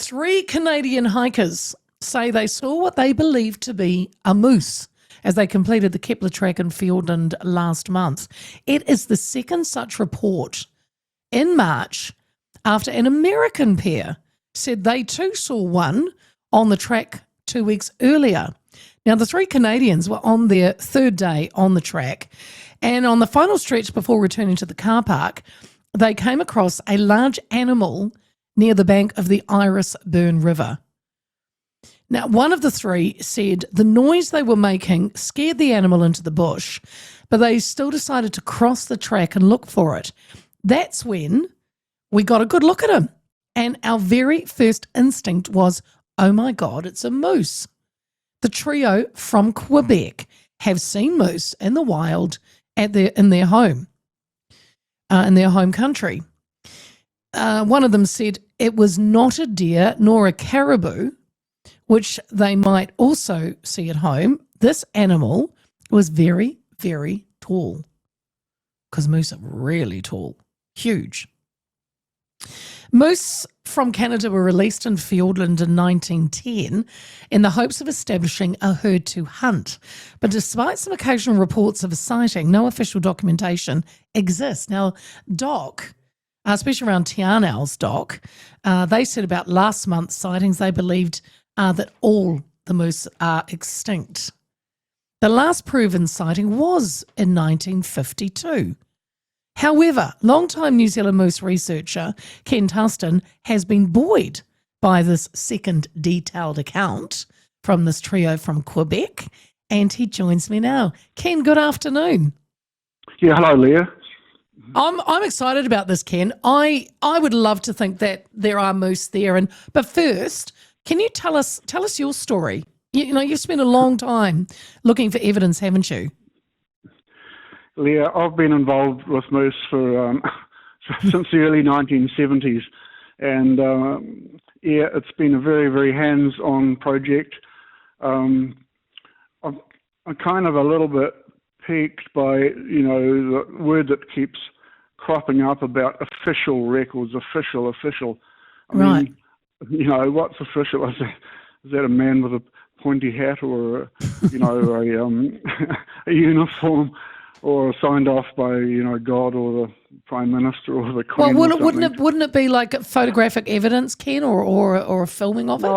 Three Canadian hikers say they saw what they believed to be a moose as they completed the Kepler Track in Fiordland last month. It is the second such report in March after an American pair said they too saw one on the track 2 weeks earlier. Now, the three Canadians were on their third day on the track, and on the final stretch before returning to the car park, they came across a large animal near the bank of the Iris Burn River. Now, one of the three said the noise they were making scared the animal into the bush, but they still decided to cross the track and look for it. That's when we got a good look at him. And our very first instinct was, oh my God, it's a moose. The trio from Quebec have seen moose in the wild in their home country. One of them said it was not a deer nor a caribou, which they might also see at home. This animal was very, very tall, because moose are really tall, huge. Moose from Canada were released in Fiordland in 1910 in the hopes of establishing a herd to hunt. But despite some occasional reports of a sighting, no official documentation exists. Now, Doc, especially around Tianau's Doc, they said about last month's sightings, they believed that all the moose are extinct. The last proven sighting was in 1952. However, long-time New Zealand moose researcher Ken Tustin has been buoyed by this second detailed account from this trio from Quebec, and he joins me now. Ken, good afternoon. Yeah, hello, Leah. I'm excited about this, Ken. I would love to think that there are moose there, but first, can you tell us your story? You know, you've spent a long time looking for evidence, haven't you? Leah, I've been involved with moose for since the early 1970s, and yeah, it's been a very, very hands-on project. I'm kind of a little bit piqued by, you know, the word that keeps cropping up about official records, official. I mean, you know, what's official? Is that a man with a pointy hat, or you know, a uniform, or signed off by, you know, God or the Prime Minister or the Queen? Well, wouldn't it be like photographic evidence, Ken, or a filming of it?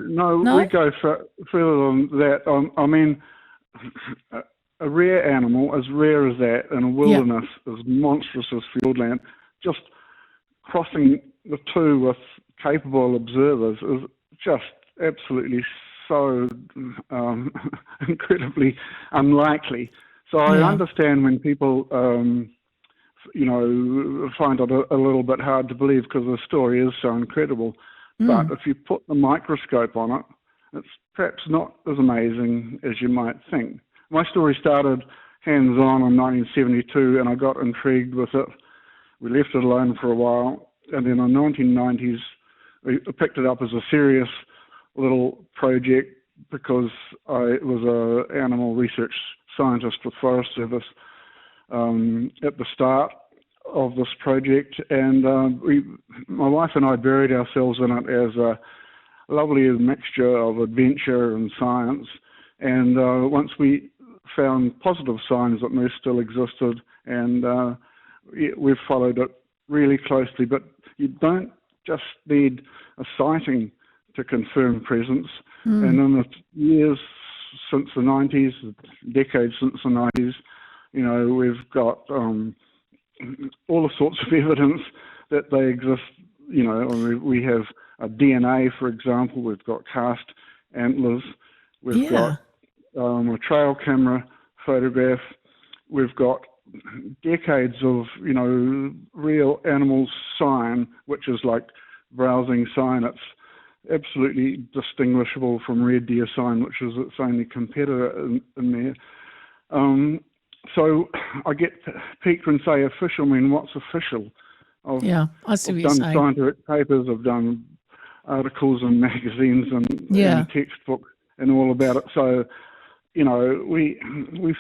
No, we go further than that. I mean, a rare animal as rare as that in a wilderness as monstrous as Fiordland, just crossing the two with capable observers is just absolutely so incredibly unlikely. So I understand when people, you know, find it a little bit hard to believe because the story is so incredible. But if you put the microscope on it, it's perhaps not as amazing as you might think. My story started hands-on in 1972, and I got intrigued with it. We left it alone for a while, and then in the 1990s, we picked it up as a serious little project because I was an animal research scientist with Forest Service at the start of this project, and my wife and I buried ourselves in it as a lovely mixture of adventure and science. And once we found positive signs that moose still existed, and we've followed it really closely. But you don't just need a sighting to confirm presence. And in the years since the 90s, decades since the 90s, you know, we've got all the sorts of evidence that they exist. You know, we have a DNA, for example. We've got cast antlers. We've got a trail camera photograph. We've got decades of, you know, real animal sign, which is like browsing sign. It's absolutely distinguishable from red deer sign, which is its only competitor in there. So I get piqued when say official. I mean, what's official? I see what you're saying. I've done scientific papers, I've done articles in magazines and textbooks and all about it. So, you know, we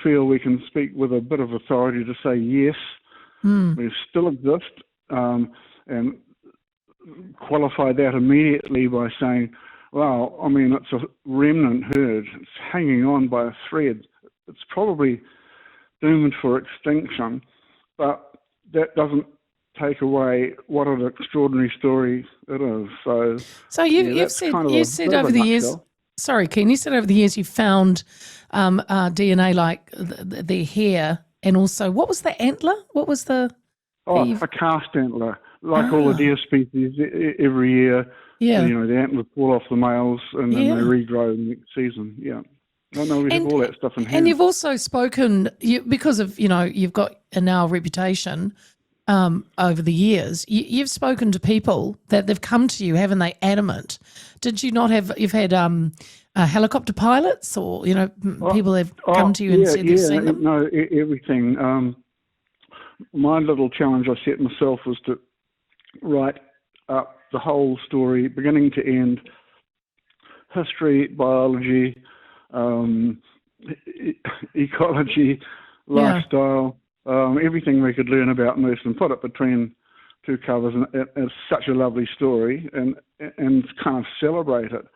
feel we can speak with a bit of authority to say yes, we still exist, and qualify that immediately by saying, well, I mean, it's a remnant herd. It's hanging on by a thread. It's probably doomed for extinction, but that doesn't take away what an extraordinary story it is. So you've said over the years. Sorry, Ken. You said over the years you found DNA like their hair, and also what was the antler? What was the? A cast antler, like all the deer species. Every year, yeah, the antlers fall off the males, and then they regrow next season. Yeah. No, we have all that stuff in hand. And you've also spoken, because of, you've got a now reputation over the years, you've spoken to people that they've come to you, haven't they, adamant? Did you not have, you've had helicopter pilots or, people have come to you and said they've seen them? No, everything. My little challenge I set myself was to write up the whole story, beginning to end, history, biology, ecology, lifestyle, everything we could learn about moose, and put it between two covers. And it's such a lovely story, and kind of celebrate it.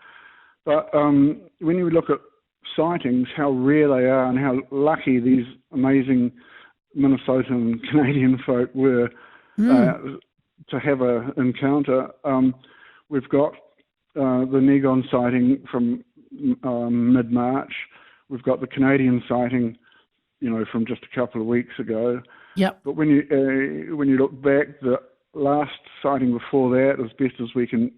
But when you look at sightings, how rare they are, and how lucky these amazing Minnesotan and Canadian folk were to have an encounter. We've got the Negon sighting from mid-March. We've got the Canadian sighting, from just a couple of weeks ago. Yep. But when you look back, the last sighting before that, as best as we can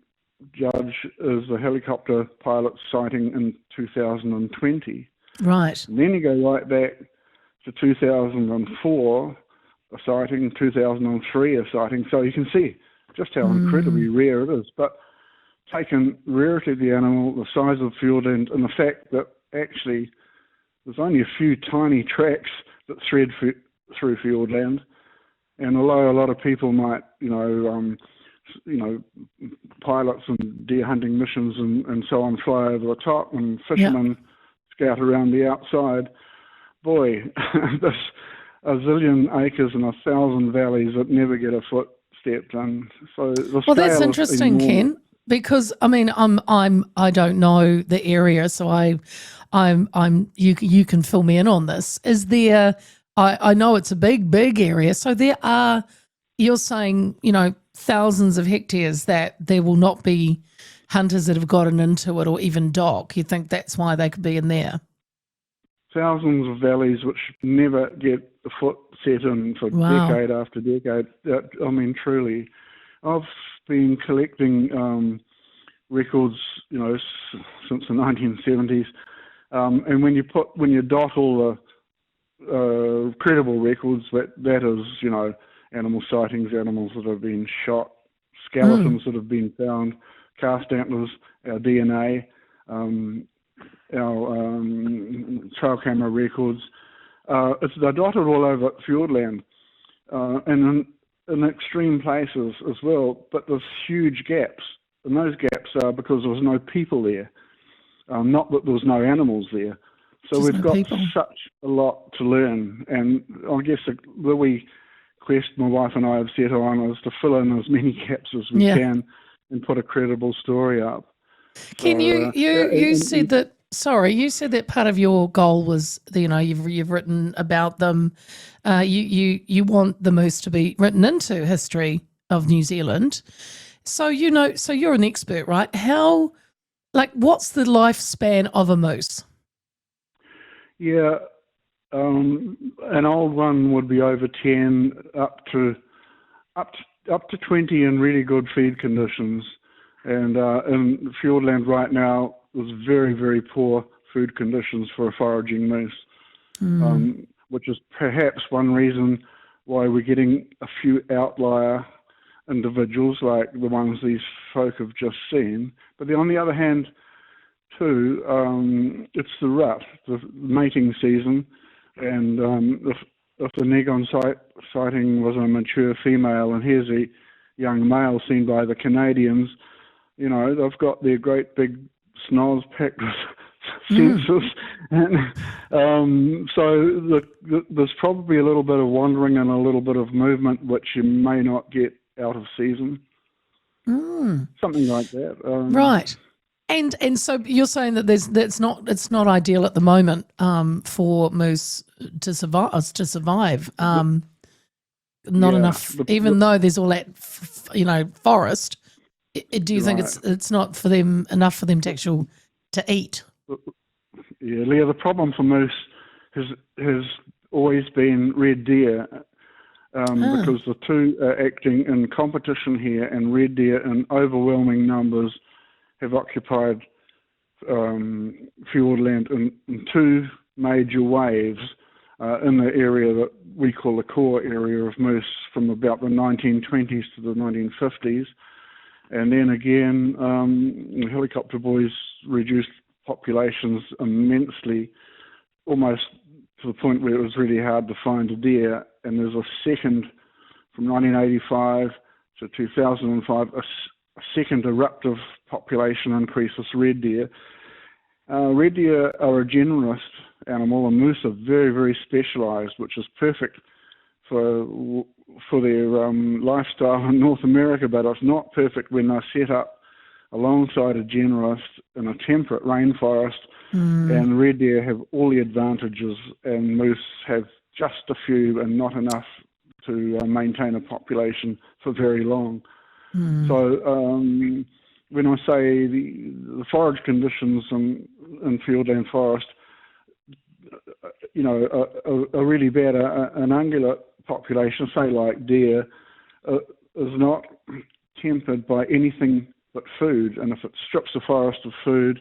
judge, is the helicopter pilot sighting in 2020. Right. And then you go right back to 2004, a sighting, 2003, a sighting. So you can see just how incredibly rare it is. But taking rarity of the animal, the size of Fiordland, and the fact that actually there's only a few tiny tracks that thread through Fiordland, and although a lot of people might, pilots and deer hunting missions and so on fly over the top, and fishermen scout around the outside, boy, there's a zillion acres and 1,000 valleys that never get a foot stepped in. So that's interesting, Ken. Because I mean, I don't know the area, so you can fill me in on this. Is there? I know it's a big area, so there are. You're saying thousands of hectares that there will not be hunters that have gotten into it, or even dock. You think that's why they could be in there? Thousands of valleys which never get a foot set in for decade after decade. I mean, truly, I've been collecting records, since the 1970s, and when you dot all the credible records, that is, animal sightings, animals that have been shot, skeletons that have been found, cast antlers, our DNA, our trail camera records. They're dotted all over Fiordland, and in extreme places as well, but there's huge gaps, and those gaps are because there was no people there, not that there was no animals there. So we've got such a lot to learn, and I guess the wee quest my wife and I have set on is to fill in as many gaps as we can and put a credible story up. Ken, you said that. Sorry, you said that part of your goal was, you've written about them. You want the moose to be written into history of New Zealand. So so you're an expert, right? What's the lifespan of a moose? Yeah, an old one would be over 10, up to 20 in really good feed conditions, and in Fiordland right now, there's very, very poor food conditions for a foraging moose, which is perhaps one reason why we're getting a few outlier individuals like the ones these folk have just seen. But on the other hand, too, it's the rut, the mating season, and if the Negon sighting was a mature female and here's a young male seen by the Canadians, they've got their great big snoz packed with sensors, and so there's probably a little bit of wandering and a little bit of movement which you may not get out of season. something like that. Right. And so you're saying that it's not ideal at the moment for moose to survive. Not enough, even though there's all that forest. Do you think it's not for them enough for them to eat? Yeah, Leah. The problem for moose has always been red deer. Because the two are acting in competition here, and red deer in overwhelming numbers have occupied Fiordland in two major waves in the area that we call the core area of moose from about the 1920s to the 1950s. And then again, the helicopter boys reduced populations immensely, almost to the point where it was really hard to find a deer. And there's a second, from 1985 to 2005, a second eruptive population increase of red deer. Red deer are a generalist animal, and moose are very, very specialised, which is perfect for their lifestyle in North America, but it's not perfect when they're set up alongside a generalist in a temperate rainforest. And red deer have all the advantages, and moose have just a few and not enough to maintain a population for very long. So when I say the forage conditions in Fiordland forest, are really bad. An ungulate population, say like deer, is not tempered by anything but food, and if it strips the forest of food,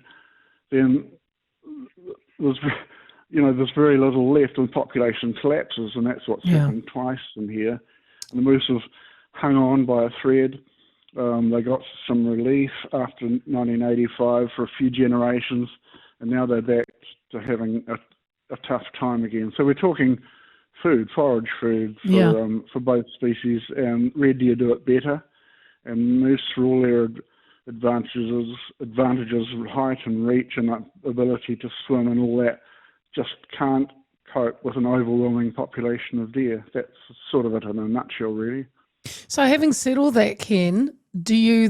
then there's very little left, and the population collapses, and that's what's happened twice in here. And the moose have hung on by a thread. They got some relief after 1985 for a few generations, and now they're back to having a tough time again. So we're talking forage food for both species, and red deer do it better, and moose, for all their advantages, height and reach and ability to swim and all that, just can't cope with an overwhelming population of deer. That's sort of it in a nutshell, really. So having said all that, Ken, do you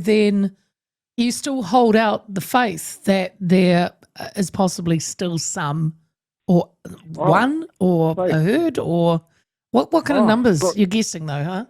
still hold out the faith that there is possibly still some, or one, or a herd, or what kind of numbers? Look, you're guessing though, huh?